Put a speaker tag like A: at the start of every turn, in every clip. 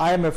A: IMF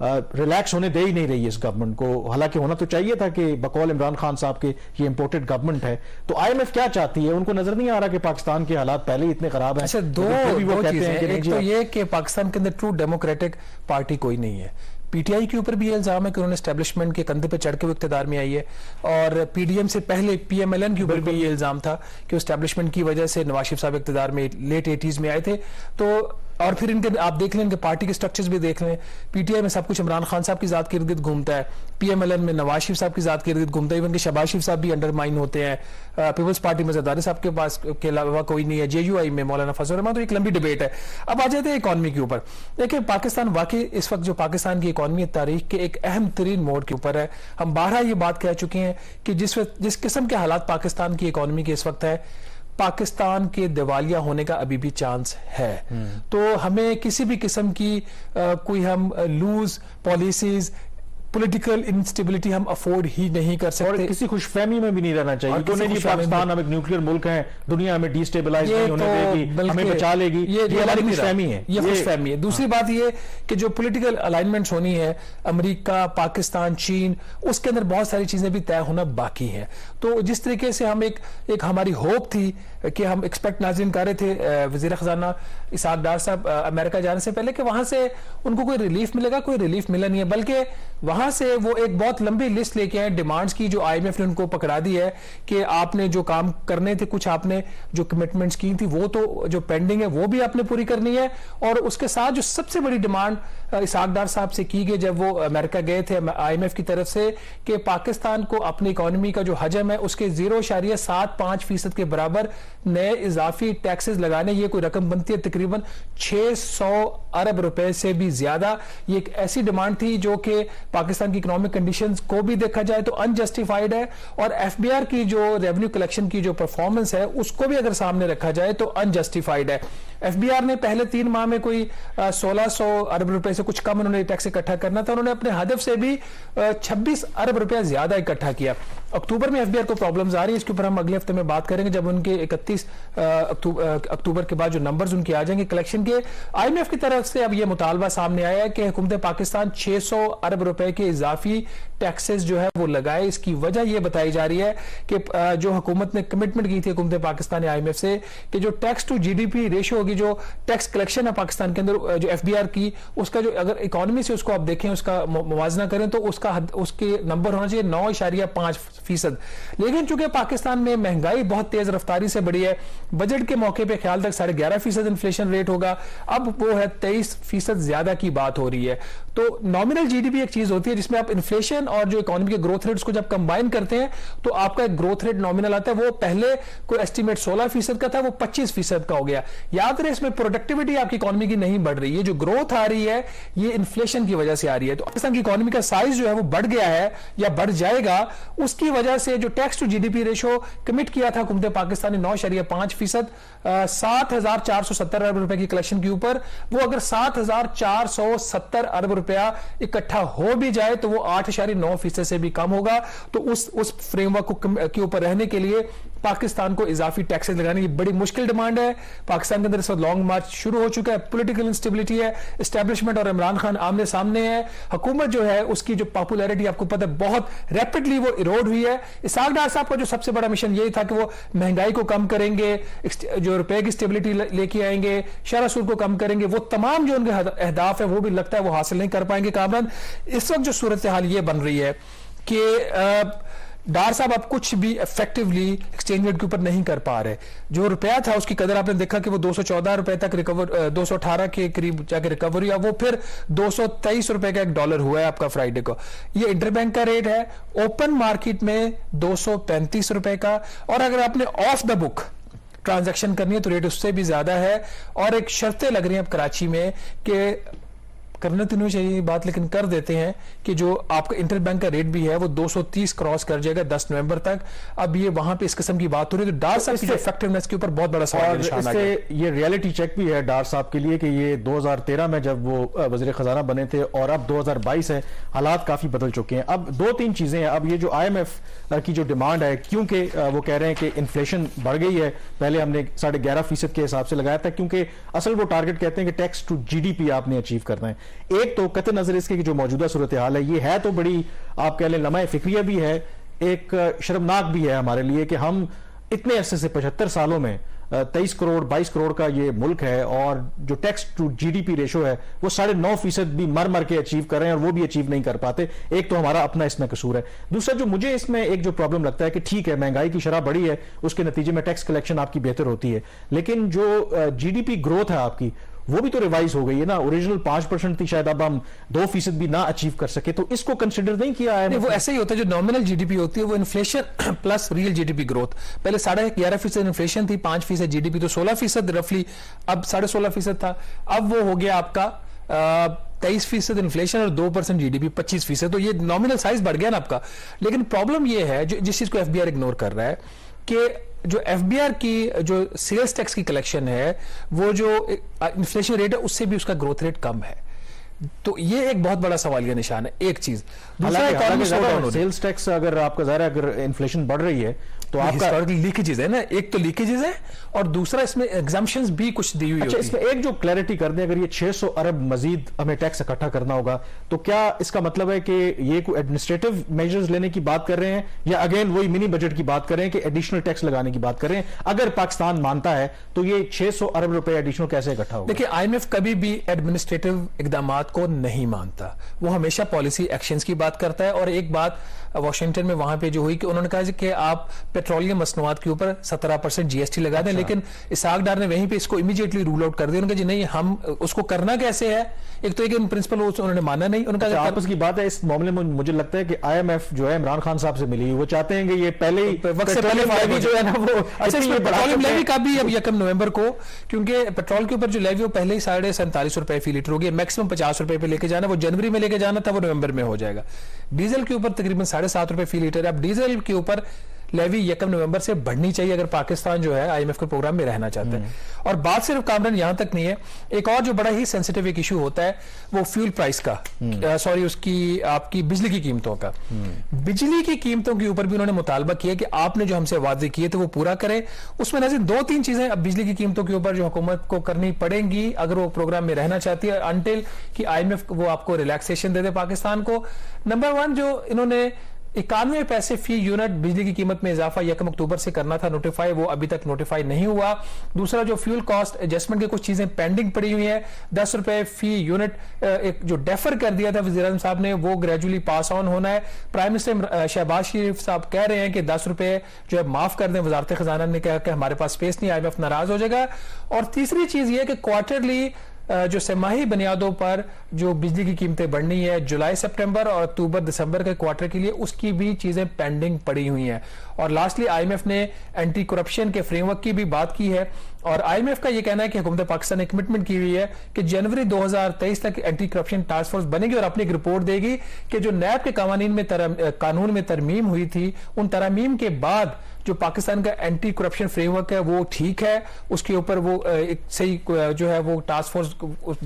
A: relax ہونے دے ہی نہیں رہی ہے اس گورنمنٹ کو, حالانکہ ہونا تو چاہیے تھا کہ بقول عمران خان صاحب کے یہ امپورٹڈ گورنمنٹ ہے. تو آئی ایم ایف کیا چاہتی ہے؟ ان کو نظر نہیں آ رہا کہ پاکستان کے حالات پہلے ہی اتنے خراب ہیں.
B: اچھا, دو چیزیں ہیں. ایک تو یہ کہ پاکستان کے اندر ٹرو ڈیموکریٹک پارٹی کوئی نہیں ہے. پی ٹی آئی کے اوپر بھی یہ الزام ہے کہ انہوں نے اسٹیبلشمنٹ کے کندھے پہ چڑھ کے وہ اقتدار میں آئی ہے, اور پی ڈی ایم سے پہلے پی ایم ایل این کے اوپر بھی یہ الزام تھا کہ اسٹیبلشمنٹ کی وجہ سے نواز شریف صاحب اقتدار میں لیٹ 80s میں آئے تھے. تو اور پھر ان کے آپ دیکھ لیں, ان کے پارٹی کے سٹرکچرز بھی دیکھ لیں. پی ٹی آئی میں سب کچھ عمران خان صاحب کی ذات کے ارد گرد گھومتا ہے, پی ایم ایل این میں نواز شریف صاحب کی ذات کے ارد گرد گھومتا ہے, ایون کہ شہباز شریف صاحب بھی انڈرمائن ہوتے ہیں. پیپلز پارٹی میں زرداری صاحب کے پاس کے علاوہ کوئی نہیں ہے. جے یو آئی میں مولانا فضل الرحمان. تو ایک لمبی ڈبیٹ ہے. اب آ جاتے ہیں اکانومی کے اوپر. دیکھیں, پاکستان واقعی اس وقت جو پاکستان کی اکانومی تاریخ کے ایک اہم ترین موڑ کے اوپر ہے. ہم بارہا یہ بات کہہ چکے ہیں کہ جس قسم کے حالات پاکستان کی اکانومی کے اس وقت ہے, پاکستان کے دیوالیہ ہونے کا ابھی بھی چانس ہے. تو ہمیں کسی بھی قسم کی کوئی ہم لوز پالیسیز, پولیٹیکل انسٹیبلٹی ہم افورڈ ہی نہیں کر سکتے,
A: اور کسی خوش فہمی میں بھی نہیں رہنا چاہیے کہ نہیں پاکستان ہم ایک نیوکلیر ملک ہیں, دنیا ہمیں ڈی سٹیبلائز نہیں ہونے دے گی, ہمیں بچا لے گی. یہ ہماری خوش فہمی ہے,
B: یہ خوش فہمی ہے. دوسری بات یہ کہ جو پولیٹیکل الائنمنٹس ہونی ہے, امریکہ, پاکستان, چین, اس کے اندر بہت ساری چیزیں بھی طے ہونا باقی ہیں. تو جس طریقے سے ہم ایک ہماری ہوپ تھی کہ ہم ایکسپیکٹ ناظرین کر رہے تھے وزیر خزانہ اسحاق ڈار صاحب امریکہ جانے سے پہلے کہ وہاں سے ان کو کوئی ریلیف ملے گا, کوئی ریلیف ملا نہیں ہے, بلکہ وہاں سے وہ ایک بہت لمبی لسٹ لے کے آئے ڈیمانڈز کی, جو آئی ایم ایف نے ان کو پکڑا دی ہے کہ آپ نے جو کام کرنے تھے, کچھ آپ نے جو کمٹمنٹس کی تھی وہ تو جو پینڈنگ ہے وہ بھی آپ نے پوری کرنی ہے. اور اس کے ساتھ جو سب سے بڑی ڈیمانڈ اسحاق ڈار صاحب سے کی گئی جب وہ امریکہ گئے تھے آئی ایم ایف کی طرف سے, کہ پاکستان کو اپنی اکانومی کا جو حجم ہے اس کے 0.75% کے برابر نئے اضافی ٹیکسز لگانے. یہ کوئی رقم بنتی ہے تقریباً 600 ارب روپے سے بھی زیادہ. یہ ایک ایسی ڈیمانڈ تھی جو کہ پاکستان کی اکنامک کنڈیشنز کو بھی دیکھا جائے تو انجسٹیفائیڈ ہے, اور ایف بی آر کی جو ریونیو کلیکشن کی جو پرفارمنس ہے اس کو بھی اگر سامنے رکھا جائے تو انجسٹیفائیڈ ہے. ایف بی آر نے پہلے 3 ماہ میں کوئی 1600 ارب روپے سے کچھ کم انہوں نے ٹیکس اکٹھا کرنا تھا, انہوں نے اپنے ہدف سے بھی 26 ارب روپے زیادہ اکٹھا کیا. اکتوبر میں ایف بی آر کو پرابلمز آ رہی ہے, اس کے اوپر ہم اگلے ہفتے میں بات کریں گے جب ان کے 31 اکتوبر کے بعد جو نمبرز ان کے آ جائیں گے کلیکشن کے. آئی ایم ایف کی طرف سے اب یہ مطالبہ سامنے آیا ہے کہ حکومت پاکستان 600 ارب روپے کے اضافی ٹیکسز جو ہے وہ لگائے. اس کی وجہ یہ بتائی جا رہی ہے کہ جو حکومت نے کمٹمنٹ کی تھی حکومت پاکستان آئی ایم ایف سے کہ جو tax to G D P ریشو ہوگی, جو ٹیکس کلیکشن ہے پاکستان کے اندر جو ایف بی آر کی, اس کا جو اگر اکانومی سے اس کو آپ دیکھیں, اس کا موازنہ کریں تو اس کے نمبر ہونا چاہیے 9.5%. لیکن چونکہ پاکستان میں مہنگائی بہت تیز رفتاری سے بڑھی ہے, بجٹ کے موقع پہ خیال تک 11.5% انفلیشن ریٹ ہوگا, اب وہ ہے 23% زیادہ کی بات ہو رہی ہے. تو نامنل جی ڈی پی ایک چیز ہوتی ہے جس میں آپ انفلیشن اور جو اکانومی کے گروتھ ریٹس کو جب کمبائن کرتے ہیں تو آپ کا ایک گروتھ ریٹ نامنل آتا ہے. وہ پہلے کوئی ایسٹیمیٹ 16% کا تھا, وہ 25% کا ہو گیا. یاد رہے اس میں پروڈکٹیوٹی آپ کی اکانومی کی نہیں بڑھ رہی ہے, جو گروتھ آ رہی ہے یہ انفلیشن کی وجہ سے آ رہی ہے. تو پاکستان کی اکانومی کا سائز جو ہے وہ بڑھ گیا ہے یا بڑھ جائے گا, اس کی وجہ سے جو tax to G D P ratio commit کیا تھا حکومت پاکستان نے 9.5%, 7,470 ارب روپے کی کلیکشن کے اوپر, وہ اگر 7,470 ارب روپیہ اکٹھا ہو بھی جائے تو وہ 8.9% سے بھی کم ہوگا. تو اس فریم ورک کے اوپر رہنے کے لیے پاکستان کو اضافی ٹیکسز لگانے کی بڑی مشکل ڈیمانڈ ہے. پاکستان کے اندر اس وقت لانگ مارچ شروع ہو چکا ہے, پولیٹیکل انسٹیبلٹی ہے, اسٹیبلشمنٹ اور عمران خان آمنے سامنے ہے. حکومت جو ہے اس کی جو پاپولیرٹی آپ کو پتہ ہے بہت ریپڈلی وہ ایروڈ ہوئی ہے. اسحاق ڈار صاحب کا جو سب سے بڑا مشن یہی تھا کہ وہ مہنگائی کو کم کریں گے, جو روپے کی اسٹیبلٹی لے کے آئیں گے, شرح سود کو کم کریں گے. وہ تمام جو ان کے اہداف ہیں وہ بھی لگتا ہے وہ حاصل نہیں کر پائیں گے. کامران, اس وقت جو صورتحال یہ بن رہی ہے کہ ڈار صاحب اب کچھ بھی ایفیکٹولی ایکسچینج ریٹ کے اوپر نہیں کر پا رہے. جو روپیہ تھا اس کی قدر آپ نے دیکھا کہ وہ 214 روپے تک ریکور, 218 کے قریب جا کے ریکوری, وہ پھر 223 روپے کا ایک ڈالر ہوا ہے آپ کا فرائیڈے کو. یہ انٹر بینک کا ریٹ ہے, اوپن مارکیٹ میں 235 روپے کا, اور اگر آپ نے آف دا بک ٹرانزیکشن کرنی ہے تو ریٹ اس سے بھی زیادہ ہے. اور ایک شرطیں لگ رہی ہیں اب کراچی میں کہ کرنا تو نہیں چاہیے بات لیکن کر دیتے ہیں کہ جو آپ کا انٹر بینک کا ریٹ بھی ہے وہ 230 کراس کر جائے گا 10 نومبر تک. اب یہ وہاں پہ اس قسم کی بات ہو رہی ہے, تو ڈار صاحب کی جو ایفیکٹونیس کے اوپر بہت بڑا سوال نشان آ گیا.
A: یہ ریئلٹی چیک بھی ہے ڈار صاحب کے لیے کہ یہ 2013 میں جب وہ وزیر خزانہ بنے تھے اور اب 2022 ہے, حالات کافی بدل چکے ہیں. اب 2-3 چیزیں ہیں. اب یہ جو آئی ایم ایف کی جو ڈیمانڈ ہے, کیونکہ وہ کہہ رہے ہیں کہ انفلیشن بڑھ گئی ہے, پہلے ہم نے 11.5% کے حساب سے لگایا تھا, کیونکہ اصل وہ ٹارگٹ کہتے ہیں کہ tax to G D P آپ نے اچیو کرنا ہے. ایک تو قطع نظر اس کے کہ جو موجودہ صورتحال ہے یہ ہے تو بڑی آپ کہہ لیں لمحہ فکریہ بھی ہے, ایک شرمناک بھی ہے ہمارے لیے کہ ہم اتنے عرصے سے 75 سالوں میں 23 کروڑ 22 کروڑ کا یہ ملک ہے اور جو tax to G D P ratio ہے وہ 9.5% بھی مر کے اچیو کر رہے ہیں اور وہ بھی اچیو نہیں کر پاتے. ایک تو ہمارا اپنا اس میں قصور ہے. دوسرا جو مجھے اس میں ایک جو پرابلم لگتا ہے کہ ٹھیک ہے مہنگائی کی شرح بڑی ہے, اس کے نتیجے میں ٹیکس کلیکشن آپ کی بہتر ہوتی ہے, لیکن جو جی ڈی پی گروتھ ہے آپ کی وہ بھی تو ریوائز ہو گئی ہے نا. اوریجنل 5% تھی, شاید اب ہم 2% بھی نہ اچیو کر سکے, تو اس کو کنسیڈر نہیں کیا ہے.
B: وہ ایسے ہی ہوتا ہے جو نامنل جی ڈی پی ہوتی ہے وہ inflation plus real G D P growth. پہلے 11.5% انفلیشن تھی, 5% جی ڈی پی تو 16% رفلی, اب 16.5% تھا, اب وہ ہو گیا آپ کا 23% انفلیشن اور 2% جی ڈی پی 25%. تو یہ نامنل سائز بڑھ گیا نا آپ کا. لیکن پرابلم یہ ہے جس چیز کو ایف بی آر اگنور کر رہا ہے کہ جو ایف بی آر کی جو سیلز ٹیکس کی کلیکشن ہے وہ جو انفلیشن ریٹ ہے اس سے بھی اس کا گروتھ ریٹ کم ہے. تو یہ ایک بہت بڑا سوالیہ نشان ہے ایک چیز. دوسرا
A: سیلز ٹیکس اگر آپ کا ظاہر ہے اگر انفلیشن بڑھ رہی ہے تو آپ کا
B: لیکیجز ہے نا, ایک تو لیکیجز ہے اور دوسرا اس میں ایگزامپشنز بھی کچھ دی ہوئی.
A: اچھا اس میں ایک جو کلیئرٹی کر دیں, اگر یہ 600 ارب مزید ہمیں ٹیکس اکٹھا کرنا ہوگا تو کیا اس کا مطلب ہے کہ یہ کوئی ایڈمنسٹریٹو میجرز لینے کی بات کر رہے ہیں یا اگین وہی منی بجٹ کی بات کر رہے ہیں کہ ایڈیشنل ٹیکس لگانے کی بات کر رہے ہیں؟ اگر پاکستان مانتا ہے تو یہ 600 ارب روپے ایڈیشنل کیسے اکٹھا ہوگا؟
B: دیکھیں آئی ایم ایف کبھی بھی ایڈمنسٹریٹو اقدامات کو نہیں مانتا, وہ ہمیشہ پالیسی ایکشنز کی بات کرتا ہے. اور ایک بات واشنگٹن میں وہاں پہ جو ہوئی کہ انہوں نے کہا کہ آپ پیٹرولیم مصنوعات کے اوپر 17% جی ایس ٹی لگا دیں, لیکن اسحاق ڈار نے وہیں پہ اس کو امیڈیٹلی رول آؤٹ کر دیا. انہوں نے کہا جی نہیں, ہم اس کو کرنا کیسے ہے, ایک تو ایک پرنسپل انہوں نے مانا نہیں. انہوں نے کہا
A: آپس کی بات ہے اس معاملے میں. مجھے لگتا ہے کہ آئی ایم ایف جو ہے عمران خان صاحب سے ملی, وہ چاہتے ہیں کہ یہ پہلے ہی
B: وقت سے پہلے جو ہے نا وہ پیٹرولیم لیوی کا بھی اب 1 نومبر کو, کیونکہ پیٹرول کے اوپر جو لیوی وہ پہلے ہی 47.5 روپے فی لیٹر ہو گیا, میکسیمم 50 روپے پہ لے کے جانا, وہ جنوری میں لے کے جانا تھا, وہ نومبر میں ہو جائے گا. ڈیزل کے اوپر تقریباً 7.5 روپے فی لیٹر. اب ڈیزل کے اوپر لیوی 1 نومبر سے بڑھنی چاہیے اگر پاکستان جو ہے آئی ایم ایف کے پروگرام میں رہنا چاہتا ہے. اور بات صرف کامران یہاں تک نہیں ہے, ایک اور جو بڑا ہی سینسیٹیو ایک ایشو ہوتا ہے وہ فیول پرائس کا, اس کی آپ کی بجلی کی قیمتوں کا. بجلی کی قیمتوں کے اوپر بھی انہوں نے مطالبہ کیا کہ آپ نے جو ہم سے وعدے کیے تھے وہ پورا کریں. اس میں نظر 2-3 چیزیں اب بجلی کی قیمتوں کے اوپر جو حکومت کو کرنی پڑیں گی اگر وہ پروگرام میں رہنا چاہتی ہے, انٹل کہ آئی ایم ایف وہ آپ کو ریلیکسیشن دے دے پاکستان کو. نمبر 1 جو انہوں نے 91 پیسے فی یونٹ بجلی کی قیمت میں اضافہ 1 اکتوبر سے کرنا تھا نوٹیفائی, وہ ابھی تک نوٹیفائی نہیں ہوا. دوسرا جو فیول کاسٹ ایڈجسٹمنٹ کی کچھ چیزیں پینڈنگ پڑی ہوئی ہیں, 10 روپے فی یونٹ ایک جو ڈیفر کر دیا تھا وزیر اعظم صاحب نے, وہ گریجولی پاس آن ہونا ہے. پرائم منسٹر شہباز شریف صاحب کہہ رہے ہیں کہ 10 روپے جو ہے معاف کر دیں. وزارت خزانہ نے کہا کہ ہمارے پاس سپیس نہیں, آئی ایم ایف ناراض ہو جائے گا. اور تیسری چیز یہ کہ کوارٹرلی جو سماہی بنیادوں پر جو بجلی کی قیمتیں بڑھنی ہے جولائی سپٹمبر اور اکتوبر دسمبر کے کوارٹر کے لیے, اس کی بھی چیزیں پینڈنگ پڑی ہوئی ہیں. اور لاسٹلی آئی ایم ایف نے اینٹی کرپشن کے فریم ورک کی بھی بات کی ہے, اور آئی ایم ایف کا یہ کہنا ہے کہ حکومت پاکستان نے کمٹمنٹ کی ہوئی ہے کہ جنوری 2023 تک اینٹی کرپشن ٹاسک فورس بنے گی اور اپنی ایک رپورٹ دے گی کہ جو نیب کے قانون میں ترمیم ہوئی تھی, ان ترامیم کے بعد جو پاکستان کا اینٹی کرپشن فریم ورک ہے وہ ٹھیک ہے, اس کے اوپر وہ ایک صحیح جو ہے وہ ٹاسک فورس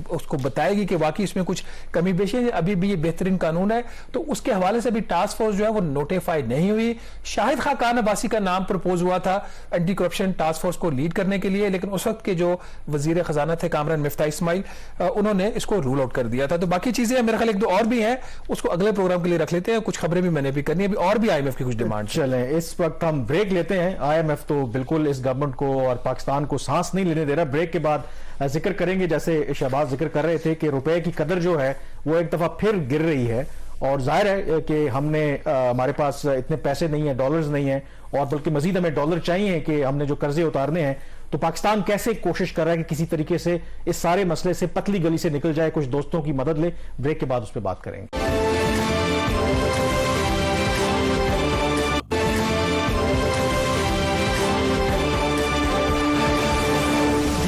B: اس کو بتائے گی کہ واقعی اس میں کچھ کمی بیشی ہے, ابھی بھی یہ بہترین قانون ہے. تو اس کے حوالے سے بھی ٹاسک فورس جو ہے وہ نوٹیفائی نہیں ہوئی. شاہد خاقان عباسی کا نام پرپوز ہوا تھا اینٹی کرپشن ٹاسک فورس کو لیڈ کرنے کے لیے, لیکن اس وقت کے جو وزیر خزانہ تھے کامران مفتاح اسماعیل, انہوں نے اس کو رول آؤٹ کر دیا تھا. تو باقی چیزیں میرے خیال 1-2 اور بھی ہیں, اس کو اگلے پروگرام کے لیے رکھ لیتے ہیں. کچھ خبریں بھی میں نے بھی کرنی ہے, ابھی اور بھی آئی ایم ایف کی کچھ ڈیمانڈ.
A: چلیں اس وقت ہم بریک لیتے ہیں. آئی ایم ایف تو بالکل اس گورنمنٹ کو اور پاکستان کو سانس نہیں لینے دے رہا. بریک کے بعد ذکر کریں گے, جیسے شہباز ذکر کر رہے تھے کہ روپے کی قدر جو ہے وہ ایک دفعہ پھر گر رہی ہے, اور ظاہر ہے کہ ہم نے ہمارے پاس اتنے پیسے نہیں ہیں, ڈالرز نہیں ہیں, اور بلکہ مزید ہمیں ڈالر چاہیے کہ ہم نے جو قرضے اتارنے ہیں. تو پاکستان کیسے کوشش کر رہا ہے کہ کسی طریقے سے اس سارے مسئلے سے پتلی گلی سے نکل جائے, کچھ دوستوں کی مدد لے. بریک کے بعد اس پہ بات کریں گے.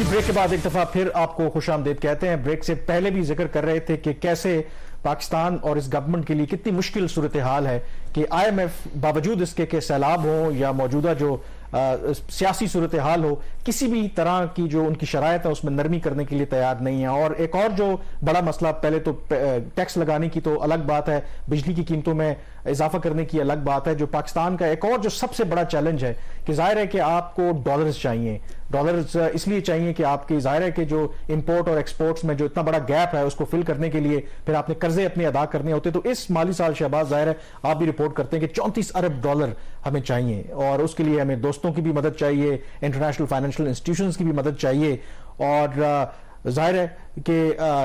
A: بریک کے بعد ایک دفعہ پھر آپ کو خوش آمدید کہتے ہیں. بریک سے پہلے بھی ذکر کر رہے تھے کہ کیسے پاکستان اور اس گورنمنٹ کے لیے کتنی مشکل صورتحال ہے کہ آئی ایم ایف باوجود اس کے کہ سیلاب ہوں یا موجودہ جو سیاسی صورتحال ہو, کسی بھی طرح کی جو ان کی شرائط ہے اس میں نرمی کرنے کے لیے تیار نہیں ہے. اور ایک اور جو بڑا مسئلہ, پہلے تو ٹیکس لگانے کی تو الگ بات ہے, بجلی کی قیمتوں میں اضافہ کرنے کی الگ بات ہے. جو پاکستان کا ایک اور جو سب سے بڑا چیلنج ہے کہ ظاہر ہے کہ آپ کو ڈالرز چاہیے. ڈالرز اس لیے چاہیے کہ آپ کی ظاہر ہے کہ جو امپورٹ اور ایکسپورٹس میں جو اتنا بڑا گیپ ہے اس کو فل کرنے کے لیے پھر آپ نے قرضے اپنے ادا کرنے ہوتے. تو اس مالی سال شہباز ظاہر ہے آپ بھی رپورٹ کرتے ہیں کہ 34 ارب ڈالر ہمیں چاہیے, اور اس کے لیے ہمیں دوستوں کی بھی مدد چاہیے, انٹرنیشنل فائنینشیل انسٹیٹیوشنز کی بھی مدد چاہیے. اور ظاہر ہے کہ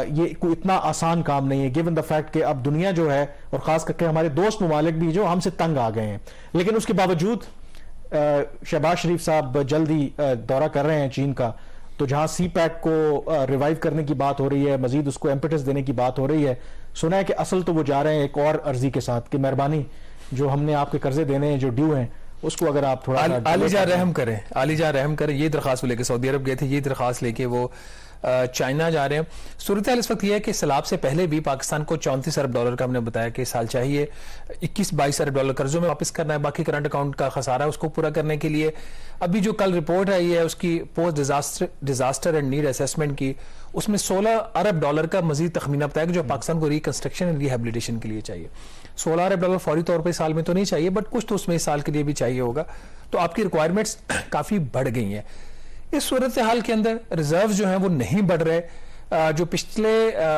A: یہ کوئی اتنا آسان کام نہیں ہے گیون دا فیکٹ کہ اب دنیا جو ہے اور خاص کر کے ہمارے دوست ممالک بھی جو ہم سے تنگ آ گئے ہیں. لیکن اس کے باوجود شہباز شریف صاحب جلدی دورہ کر رہے ہیں چین کا, تو جہاں سی پیک کو ریوائیو کرنے کی بات ہو رہی ہے, مزید اس کو ایمپیٹس دینے کی بات ہو رہی ہے, سنا ہے کہ اصل تو وہ جا رہے ہیں ایک اور عرضی کے ساتھ کہ مہربانی جو ہم نے آپ کے قرضے دینے ہیں جو ڈیو ہیں اس کو اگر آپ تھوڑا
B: عالی جا رحم کریں, عالی جا رحم کریں. یہ درخواست لے کے سعودی عرب گئے تھے, یہ درخواست لے کے وہ چائنا جا رہے ہیں. صورتحال اس وقت یہ ہے کہ سیلاب سے پہلے بھی پاکستان کو 34 ارب ڈالر کا ہم نے بتایا کہ سال چاہیے. 21-22 ارب ڈالر قرضوں میں واپس کرنا ہے, باقی کرنٹ اکاؤنٹ کا خسارہ اس کو پورا کرنے کے لیے. ابھی جو کل رپورٹ آئی ہے اس کی post disaster and need assessment کی, اس میں 16 ارب ڈالر کا مزید تخمینہ بتایا کہ جو پاکستان کو ریکنسٹرکشن اینڈ ریہیبلیٹیشن کے لیے چاہیے. 16 ارب ڈالر فوری طور پہ سال میں تو نہیں چاہیے, بٹ کچھ تو اس میں اس سال کے لیے بھی چاہیے ہوگا. تو آپ کی ریکوائرمنٹس کافی بڑھ گئی ہیں. اس صورتحال کے اندر ریزروز جو ہیں وہ نہیں بڑھ رہے. جو پچھلے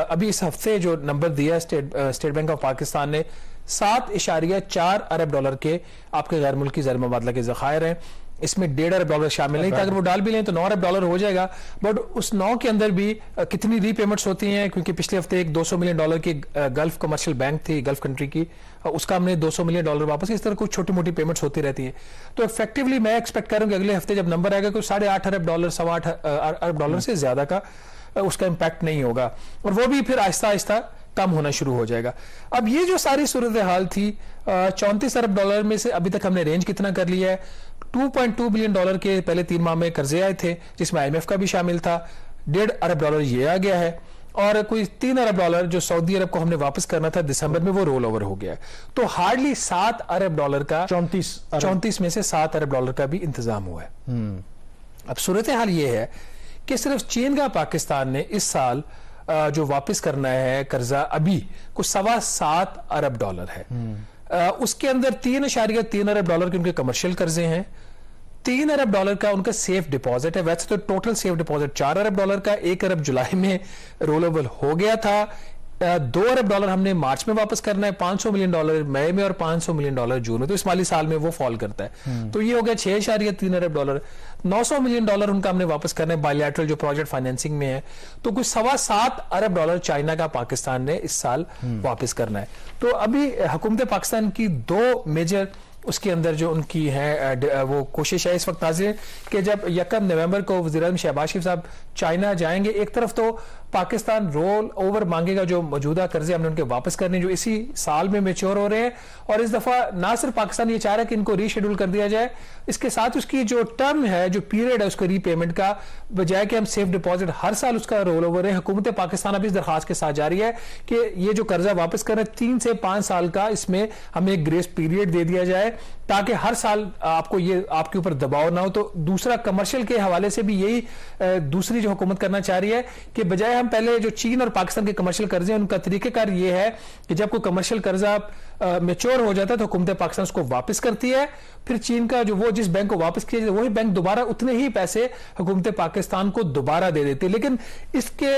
B: ابھی اس ہفتے جو نمبر دیا اسٹیٹ بینک آف پاکستان نے 7.4 ارب ڈالر کے آپ کے غیر ملکی زر مبادلہ کے ذخائر ہیں. اس میں 1.5 ارب ڈالر شامل نہیں تھا, اگر وہ ڈال بھی لیں تو 9 ارب ڈالر ہو جائے گا. بٹ اس 9 کے اندر بھی کتنی ری پیمنٹس ہوتی ہیں, کیونکہ پچھلے ہفتے ایک 200 ملین ڈالر کی گلف کمرشل بینک تھی گلف کنٹری کی, اس کا ہم نے 200 ملین ڈالر واپس, اس طرح کچھ چھوٹی موٹی پیمنٹس ہوتی رہتی ہیں. تو افیکٹولی میں ایکسپیکٹ کروں کہ اگلے ہفتے جب نمبر آئے گا کوئی 8.5 ارب ڈالر 8.25 ارب ڈالر سے زیادہ کا اس کا امپیکٹ نہیں ہوگا, اور وہ بھی پھر آہستہ آہستہ کم ہونا شروع ہو جائے گا. اب یہ جو ساری صورتحال تھی 34 ارب ڈالر میں سے ابھی تک ہم نے رینج کتنا کر لیا ہے, 2.2 بلین ڈالر کے پہلے 3 ماہ میں قرضے آئے تھے جس میں IMF کا بھی شامل تھا. 1.5 ارب ڈالر یہ آ گیا ہے, اور کوئی 3 ارب ڈالر جو سعودی عرب کو ہم نے واپس کرنا تھا دسمبر میں وہ رول اوور ہو گیا ہے. تو ہارڈلی 7 ارب ڈالر کا 34 میں سے 7 ارب ڈالر کا بھی انتظام ہوا ہے. اب صورتحال یہ ہے کہ صرف چین کا پاکستان نے اس سال جو واپس کرنا ہے قرضہ ابھی کچھ 7.25 ارب ڈالر ہے. اس کے اندر 3.3 ارب ڈالر کے ان کے کمرشل قرضے ہیں, 3 ارب ڈالر کا ان کا سیف ڈپازٹ ہے. ویسے تو ٹوٹل سیف ڈپازٹ 4 ارب ڈالر کا, 1 ارب جولائی میں رول اوور ہو گیا تھا, 2 ارب ڈالر ہم نے مارچ میں واپس کرنا ہے, 500 ملین ڈالر مئی میں اور 500 ملین ڈالر جون میں, تو اس مالی سال میں وہ فال کرتا ہے. تو یہ ہو گیا 6.3 ارب ڈالر. 900 ملین ڈالر ان کا ہم نے واپس کرنا ہے بائیلیٹرل جو پروجیکٹ فائنینسنگ میں ہے. تو کچھ 7.25 ارب ڈالر چائنا کا پاکستان نے اس سال واپس کرنا ہے. تو ابھی حکومت پاکستان کی 2 میجر اس کے اندر جو ان کی ہے وہ کوشش ہے اس وقت ناظرین کہ جب 1 نومبر کو وزیر اعظم شہباز شریف صاحب چائنا جائیں گے, ایک طرف تو پاکستان رول اوور مانگے گا جو موجودہ قرضے ہم نے ان کے واپس کرنے جو اسی سال میں میچور ہو رہے ہیں, اور اس دفعہ نہ صرف پاکستان یہ چاہ رہا ہے کہ ان کو ری شیڈول کر دیا جائے, اس کے ساتھ اس کی جو ٹرم ہے جو پیریڈ ہے اس کو ری پیمنٹ کا, بجائے کہ ہم سیف ڈپازٹ ہر سال اس کا رول اوور ہے. حکومت پاکستان اب اس درخواست کے ساتھ جاری ہے کہ یہ جو قرضہ واپس کر رہے 3 سے 5 سال کا, اس میں ہمیں ایک گریس پیریڈ دے دیا جائے تاکہ ہر سال آپ کو یہ آپ کے اوپر دباؤ نہ ہو. تو دوسرا کمرشل کے حوالے سے بھی یہی دوسری جو حکومت کرنا چاہ رہی ہے کہ بجائے ہم پہلے جو چین اور پاکستان کے کمرشل قرضے ہیں ان کا طریقہ کار یہ ہے کہ جب کوئی کمرشل قرضہ میچور ہو جاتا ہے تو حکومت پاکستان اس کو واپس کرتی ہے, پھر چین کا جو وہ جس بینک کو واپس کیا جاتا ہے وہی بینک دوبارہ اتنے ہی پیسے حکومت پاکستان کو دوبارہ دے دیتی ہے. لیکن اس کے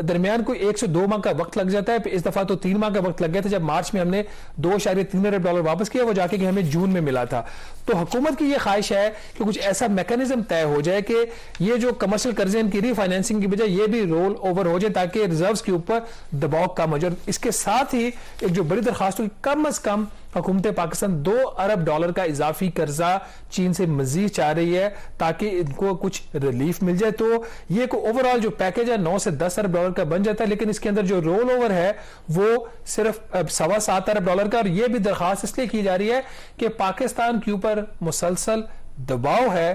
B: درمیان کوئی 1 سے 2 ماہ کا وقت لگ جاتا ہے. اس دفعہ تو 3 ماہ کا وقت لگ گیا تھا, جب مارچ میں ہم نے 2.3 ارب ڈالر واپس کیا, وہ جا کے ہمیں جون میں ملا تھا. تو حکومت کی یہ خواہش ہے کہ کچھ ایسا میکانزم طے ہو جائے کہ یہ جو کمرشل قرضے ان کی ری فائنینسنگ کی بجائے یہ بھی رول اوور ہو جائے تاکہ ریزروز کے اوپر دباؤ کم ہو جائے. اس کے ساتھ ہی ایک جو بڑی درخواست ہوئی, کم از کم حکومت پاکستان 2 ارب ڈالر کا اضافی قرضہ چین سے مزید چاہ رہی ہے تاکہ ان کو کچھ ریلیف مل جائے. تو یہ کو اوور آل جو پیکج ہے 9 سے 10 ارب ڈالر کا بن جاتا ہے, لیکن اس کے اندر جو رول اوور ہے وہ صرف 7.25 ارب ڈالر کا, اور یہ بھی درخواست اس لیے کی جا رہی ہے کہ پاکستان کے اوپر مسلسل دباؤ ہے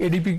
B: ADB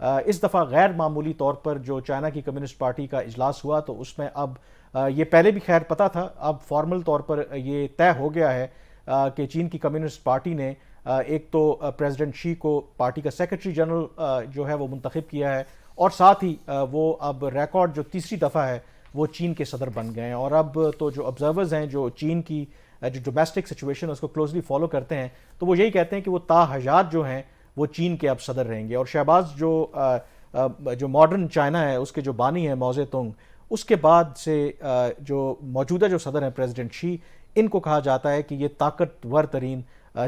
A: اس دفعہ غیر معمولی طور پر جو چائنا کی کمیونسٹ پارٹی کا اجلاس ہوا تو اس میں اب یہ پہلے بھی خیر پتہ تھا، اب فارمل طور پر یہ طے ہو گیا ہے کہ چین کی کمیونسٹ پارٹی نے ایک تو پریزیڈنٹ شی کو پارٹی کا سیکرٹری جنرل جو ہے وہ منتخب کیا ہے، اور ساتھ ہی وہ اب ریکارڈ جو تیسری دفعہ ہے وہ چین کے صدر بن گئے ہیں. اور اب تو جو آبزرورز ہیں جو چین کی جو ڈومیسٹک سچویشن اس کو کلوزلی فالو کرتے ہیں تو وہ یہی کہتے ہیں کہ وہ تا حیات جو ہیں وہ چین کے اب صدر رہیں گے. اور شہباز جو ماڈرن چائنا ہے اس کے جو بانی ہیں ماؤ زے تونگ، اس کے بعد سے جو موجودہ جو صدر ہیں پریزیڈنٹ شی، ان کو کہا جاتا ہے کہ یہ طاقتور ترین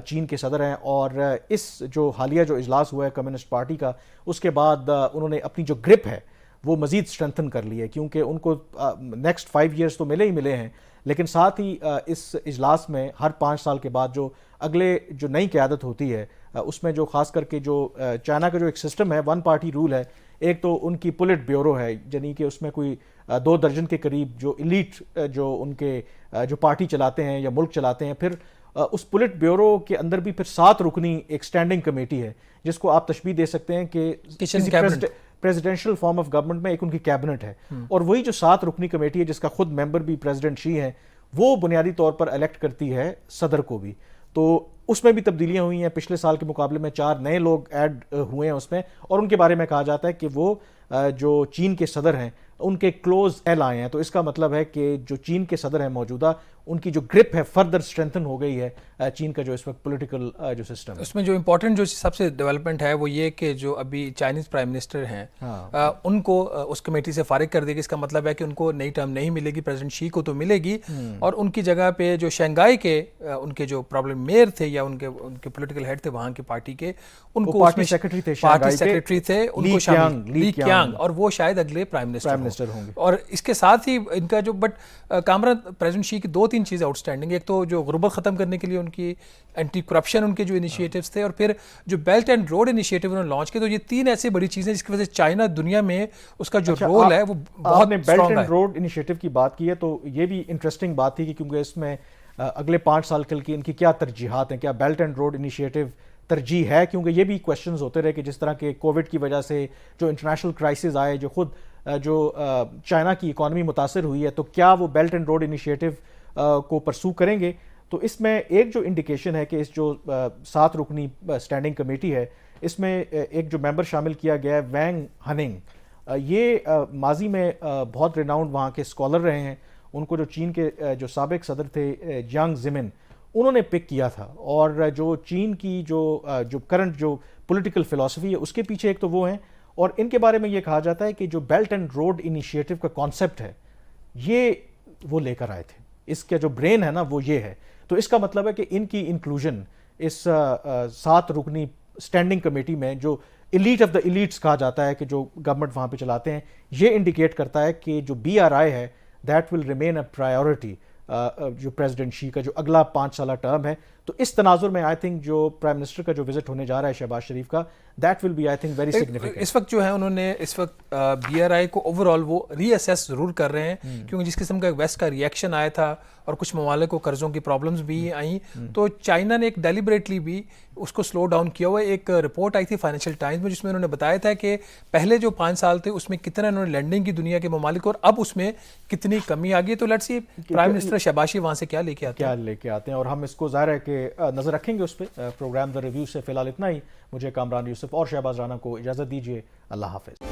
A: چین کے صدر ہیں. اور اس جو حالیہ جو اجلاس ہوا ہے کمیونسٹ پارٹی کا، اس کے بعد انہوں نے اپنی جو گرپ ہے وہ مزید اسٹرینتھن کر لی ہے، کیونکہ ان کو نیکسٹ 5 ایئرز تو ملے ہی ملے ہیں، لیکن ساتھ ہی اس اجلاس میں ہر 5 سال کے بعد جو اگلے جو نئی قیادت ہوتی ہے اس میں جو خاص کر کے جو چائنا کا جو ایک سسٹم ہے 1 پارٹی رول ہے، ایک تو ان کی پولیٹ بیورو ہے، یعنی کہ اس میں کوئی 2 درجن کے قریب جو ایلیٹ جو ان کے جو پارٹی چلاتے ہیں یا ملک چلاتے ہیں، پھر اس پولیٹ بیورو کے اندر بھی پھر 7 رکنی ایک اسٹینڈنگ کمیٹی ہے جس کو آپ تشبیہ دے سکتے ہیں کہ پریزیڈنشل فارم آف گورنمنٹ میں ایک ان کی کیبنٹ ہے. اور وہی جو 7 رکنی کمیٹی ہے جس کا خود ممبر بھی پریزیڈنٹ شی ہیں، وہ بنیادی طور پر الیکٹ کرتی ہے صدر کو بھی. تو اس میں بھی تبدیلیاں ہوئی ہیں، پچھلے سال کے مقابلے میں 4 نئے لوگ ایڈ ہوئے ہیں اس میں، اور ان کے بارے میں کہا جاتا ہے کہ وہ جو چین کے صدر ہیں ان کے کلوز ایلائے ہیں. تو اس کا مطلب ہے کہ جو چین کے صدر ہیں موجودہ، ان کی جو گرپ ہے فردر اسٹرینتھن ہو گئی ہے چین کا جو اس وقت پولیٹیکل جو سسٹم ہے.
B: اس میں جو امپورٹنٹ جو سب سے ڈیولپمنٹ ہے وہ یہ کہ جو ابھی چائنیز پرائم منسٹر ہیں ان کو اس کمیٹی سے فارغ کر دے گی. اس کا مطلب ہے کہ ان کو نئی ٹرم نہیں ملے گی، پریزیڈنٹ شی کو تو ملے گی، اور ان کی جگہ پہ جو شنگھائی کے ان کے جو پرابلم میئر تھے یا ان کے پولیٹیکل ہیڈ تھے وہاں کی پارٹی کے، ان کو
A: پارٹی سیکرٹری تھے
B: ان کو شامل لی کیانگ، اور وہ شاید اگلے پرائم منسٹر ہوں گے. اور اس کے ساتھ ہی ان کا جو کامران پریزیڈنٹ شی کی 2-3 چیزیں آؤٹ اسٹینڈنگ، ایک تو جو غربت ختم کرنے کے لیے ان کی اینٹی کرپشن ان کے جو انیشیٹوز تھے، اور پھر جو بیلٹ اینڈ روڈ انیشیٹو انہوں نے لانچ کیا. تو یہ 3 ایسی بڑی چیزیں جس کی وجہ سے چائنا دنیا میں اس کا جو رول ہے وہ بہت
A: بیلٹ اینڈ روڈ انیشیٹو کی بات کی ہے تو یہ بھی انٹرسٹنگ بات تھی کہ کیونکہ اس میں اگلے 5 سال کے لیے ان کی کیا ترجیحات ہیں، کیا بیلٹ اینڈ روڈ انیشیٹو ترجیح ہے، کیونکہ یہ بھی کویشچنز ہوتے رہے کہ جس طرح کے کووڈ کی وجہ سے جو انٹرنیشنل کرائسس آئے، جو خود جو چائنا کی اکانومی متاثر ہوئی ہے، تو کیا وہ بیلٹ اینڈ روڈ انیشیٹو کو پرسو کریں گے. تو اس میں ایک جو انڈیکیشن ہے کہ اس جو 7 رکنی اسٹینڈنگ کمیٹی ہے اس میں ایک جو ممبر شامل کیا گیا ہے وینگ ہننگ، یہ ماضی میں بہت ریناؤنڈ وہاں کے اسکالر رہے ہیں. ان کو جو چین کے جو سابق صدر تھے جیانگ زمن، انہوں نے پک کیا تھا. اور جو چین کی جو کرنٹ جو پولیٹیکل فلسفی ہے اس کے پیچھے ایک تو وہ ہیں، اور ان کے بارے میں یہ کہا جاتا ہے کہ جو بیلٹ اینڈ روڈ انیشیٹو کا کانسیپٹ ہے یہ وہ لے کر آئے تھے، اس کا جو برین ہے نا وہ یہ ہے. تو اس کا مطلب ہے کہ ان کی انکلوژن اس 7 رکنی اسٹینڈنگ کمیٹی میں جو ایلیٹ آف دا ایلیٹس کہا جاتا ہے کہ جو گورنمنٹ وہاں پہ چلاتے ہیں، یہ انڈیکیٹ کرتا ہے کہ جو BRI ہے that will remain a priority جو پریزیڈنٹ شی کا جو اگلا 5 سالہ ٹرم ہے. تو اس تناظر میں آئی تھنک جو پرائم منسٹر کا جو وزٹ ہونے جا رہا ہے شہباز شریف کا، that will be I think very significant.
B: اس وقت جو ہے انہوں نے اس وقت BRI کو اوور آل وہ ری اسیس ضرور کر رہے ہیں، کیونکہ جس قسم کا ویسٹ کا ریئیکشن آیا تھا اور کچھ ممالک کو قرضوں کی پرابلمز بھی آئیں، تو چائنا نے ایک ڈیلیبریٹلی بھی اس کو سلو ڈاؤن کیا ہوا ہے. ایک رپورٹ آئی تھی فائنینشیل ٹائمز میں جس میں انہوں نے بتایا تھا کہ پہلے جو 5 سال تھے اس میں کتنا انہوں نے لینڈنگ کی دنیا کے ممالک کو، اور اب اس میں کتنی کمی آ گئی. تو let's see prime minister Shahbaz Sharif وہاں سے کیا لے کے آتے ہیں اور ہم اس کو ظاہر ہے کہ نظر رکھیں گے اس پہ. پروگرام دا ریویو سے فی الحال اتنا ہی. مجھے کامران یوسف اور شہباز رانا کو اجازت دیجیے. اللہ حافظ.